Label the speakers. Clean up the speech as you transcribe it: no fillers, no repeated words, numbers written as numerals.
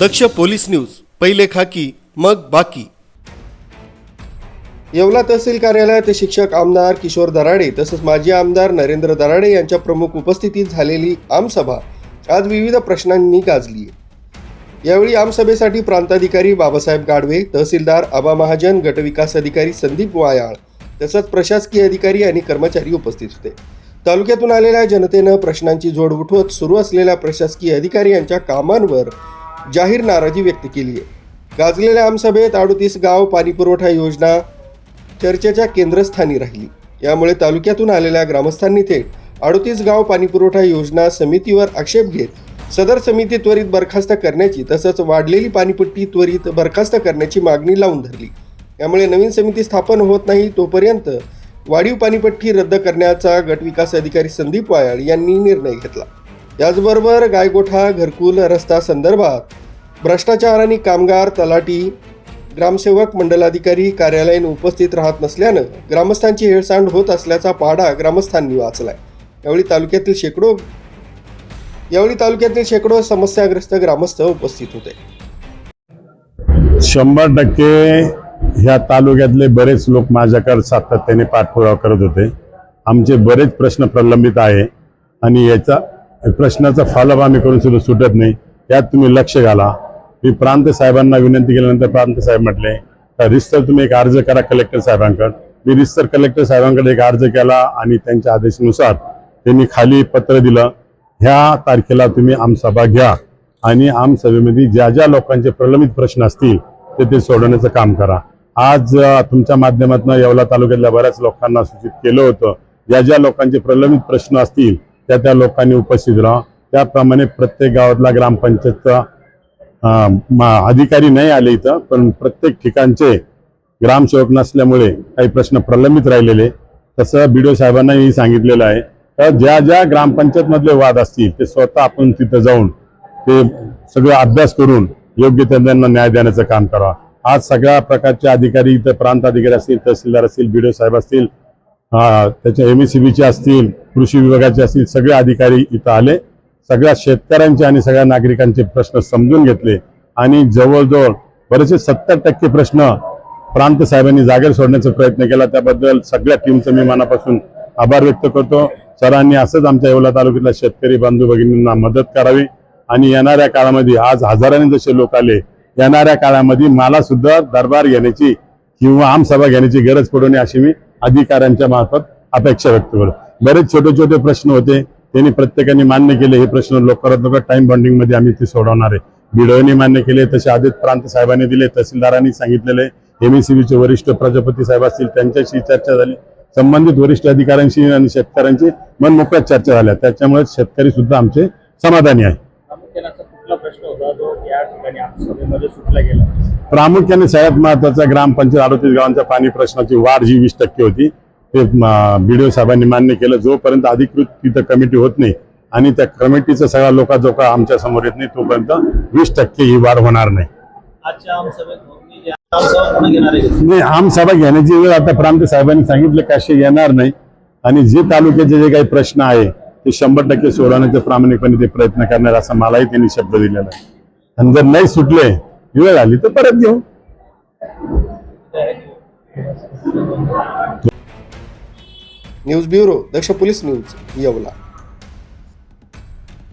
Speaker 1: दक्ष police news, पहिले खाकी मग बाकी। येवला तहसील कार्यालयात शिक्षक आमदार किशोर दराडे तसेच माजी आमदार नरेंद्र दराडे यांच्या प्रमुख उपस्थितीत झालेली आमसभा आज विविध प्रश्नांनी गाजली। यावेळी आमसभेसाठी प्रांताधिकारी बाबासाहेब गाडवे, तहसीलदार आबा महाजन, गटविकास अधिकारी संदीप वायाळ तसंच प्रशासकीय अधिकारी आणि कर्मचारी उपस्थित होते। तालुक्यातून आलेल्या जनतेनं प्रश्नांची जोड उठवत सुरू असलेल्या प्रशासकीय अधिकारी यांच्या कामांवर जाहीर नाराजी व्यक्त केली आहे। गाजलेल्या आमसभेत 38 गाव पाणीपुरवठा योजना चर्चेच्या केंद्रस्थानी राहिली। यामुळे तालुक्यातून आलेल्या ग्रामस्थांनी थेट 38 गाव पाणीपुरवठा योजना समितीवर आक्षेप घेत सदर समिती त्वरित बरखास्त करण्याची तसंच वाढलेली पाणीपट्टी त्वरित बरखास्त करण्याची मागणी लावून धरली। यामुळे नवीन समिती स्थापन होत नाही तोपर्यंत वाढीव पाणीपट्टी रद्द करण्याचा गटविकास अधिकारी संदीप वायाळ यांनी निर्णय घेतला। याचबरोबर गायगोठा घरकुल रस्ता संदर्भात भ्रष्टाचार आणि कामगार तलाठी ग्रामसेवक मंडलाधिकारी कार्यालयाने उपस्थित राहत नसल्यानं ग्रामस्थांची हेळसांड होत असल्याचा पाढा ग्रामस्थांनी वाचलाय। यावेळी तालुक्यातील शेकडो समस्याग्रस्त ग्रामस्थ उपस्थित होते।
Speaker 2: 100% ह्या तालुक्यातले बरेच लोक माझ्याकडे सातत्याने पाठपुरावा करत होते। आमचे बरेच प्रश्न प्रलंबित आहे आणि याचा प्रश्नाचा फॉलोअप आम्ही करून सुद्धा सुटत नाही। यात तुम्ही लक्ष घाला। मी प्रांत साहेबांना विनंती केल्यानंतर प्रांत साहेब म्हटले रिस्तर तुम्ही एक अर्ज करा कलेक्टर साहेबांकडे। मी रिस्तर कलेक्टर साहेबांकडे एक अर्ज केला आणि त्यांच्या आदेशानुसार त्यांनी खाली पत्र दिलं, ह्या तारखेला तुम्ही आमसभा घ्या आणि आमसभेमध्ये ज्या ज्या लोकांचे प्रलंबित प्रश्न असतील ते सोडवण्याचं काम करा। आज तुमच्या माध्यमातून येवला तालुक्यातल्या बऱ्याच लोकांना सूचित केलं होतं, ज्या ज्या लोकांचे प्रलंबित प्रश्न असतील त्या लोकांनी उपस्थित राहा। त्याप्रमाणे प्रत्येक गावातला ग्रामपंचायतचा अधिकारी नाही आले इथं, पण प्रत्येक ठिकाणचे ग्रामसेवक नसल्यामुळे काही प्रश्न प्रलंबित राहिलेले, तसं BDO साहेबांनाही सांगितलेलं आहे। तर ज्या ज्या ग्रामपंचायत मधले वाद असतील ते स्वतः आपण तिथं जाऊन ते सगळं अभ्यास करून योग्य त्यांना न्याय देण्याचं काम करावं। आज सगळ्या प्रकारचे अधिकारी इथं प्रांत अधिकारी असतील, तहसीलदार असतील, BDO साहेब असतील, त्याच्या MECBचे असतील, कृषी विभागाचे असतील, सगळे अधिकारी इथं आले। सगळ्या शेतकऱ्यांचे आणि सगळ्या नागरिकांचे प्रश्न समजून घेतले आणि जवळजवळ बरेचसे 70% प्रश्न प्रांत साहेबांनी जागेवर सोडण्याचा प्रयत्न केला। त्याबद्दल सगळ्या टीमचं मी मनापासून आभार व्यक्त करतो। सरांनी असंच आमच्या येवला तालुक्यातल्या शेतकरी बांधव भगिनींना मदत करावी आणि येणाऱ्या काळामध्ये आज हजारांनी जसे लोक आले, येणाऱ्या काळामध्ये मला सुद्धा दरबार घेण्याची किंवा आमसभा घेण्याची गरज पडू नये अशी मी अधिकाऱ्यांच्या मार्फत अपेक्षा व्यक्त करतो। बरेच छोटे छोटे प्रश्न होते, त्यांनी प्रत्येकाने मान्य केले। हे प्रश्न लवकरात लवकर टाइम बॉन्डिंग मध्ये आम्ही ते सोडवणार आहे। BDOने मान्य केले, तसे आदेश प्रांत साहेबांनी दिले, तहसीलदारांनी सांगितलेले, MECBचे वरिष्ठ प्रजापती साहेब असतील त्यांच्याशी चर्चा झाली, संबंधित वरिष्ठ अधिकाऱ्यांशी आणि शेतकऱ्यांची मनमोकळ्या चर्चा झाल्या। त्याच्यामुळे शेतकरी सुद्धा आमचे समाधानी आहे। प्रामुख्याने सगळ्यात महत्वाचा ग्रामपंचायत 38 गावांच्या पाणी प्रश्नाची वाढ जी 20% होती ते BDO साहेबांनी मान्य केलं। जोपर्यंत अधिकृत तिथं कमिटी होत नाही आणि त्या कमिटीचा सगळा लोक आमच्या समोर येत नाही तोपर्यंत 20% ही वाढ होणार नाही। आमसभा घेण्याची वेळ आता प्रांत साहेबांनी सांगितलं की असे येणार नाही आणि जे तालुक्याचे जे काही प्रश्न आहे ते 100% सोडवण्याचे प्रामाणिकपणे ते प्रयत्न करणार असा मलाही त्यांनी शब्द दिलेला आहे। आणि जर नाही सुटले वेळ आली तर परत घेऊ।
Speaker 1: न्यूज ब्युरो, दक्ष पोलीस न्यूज, येवला।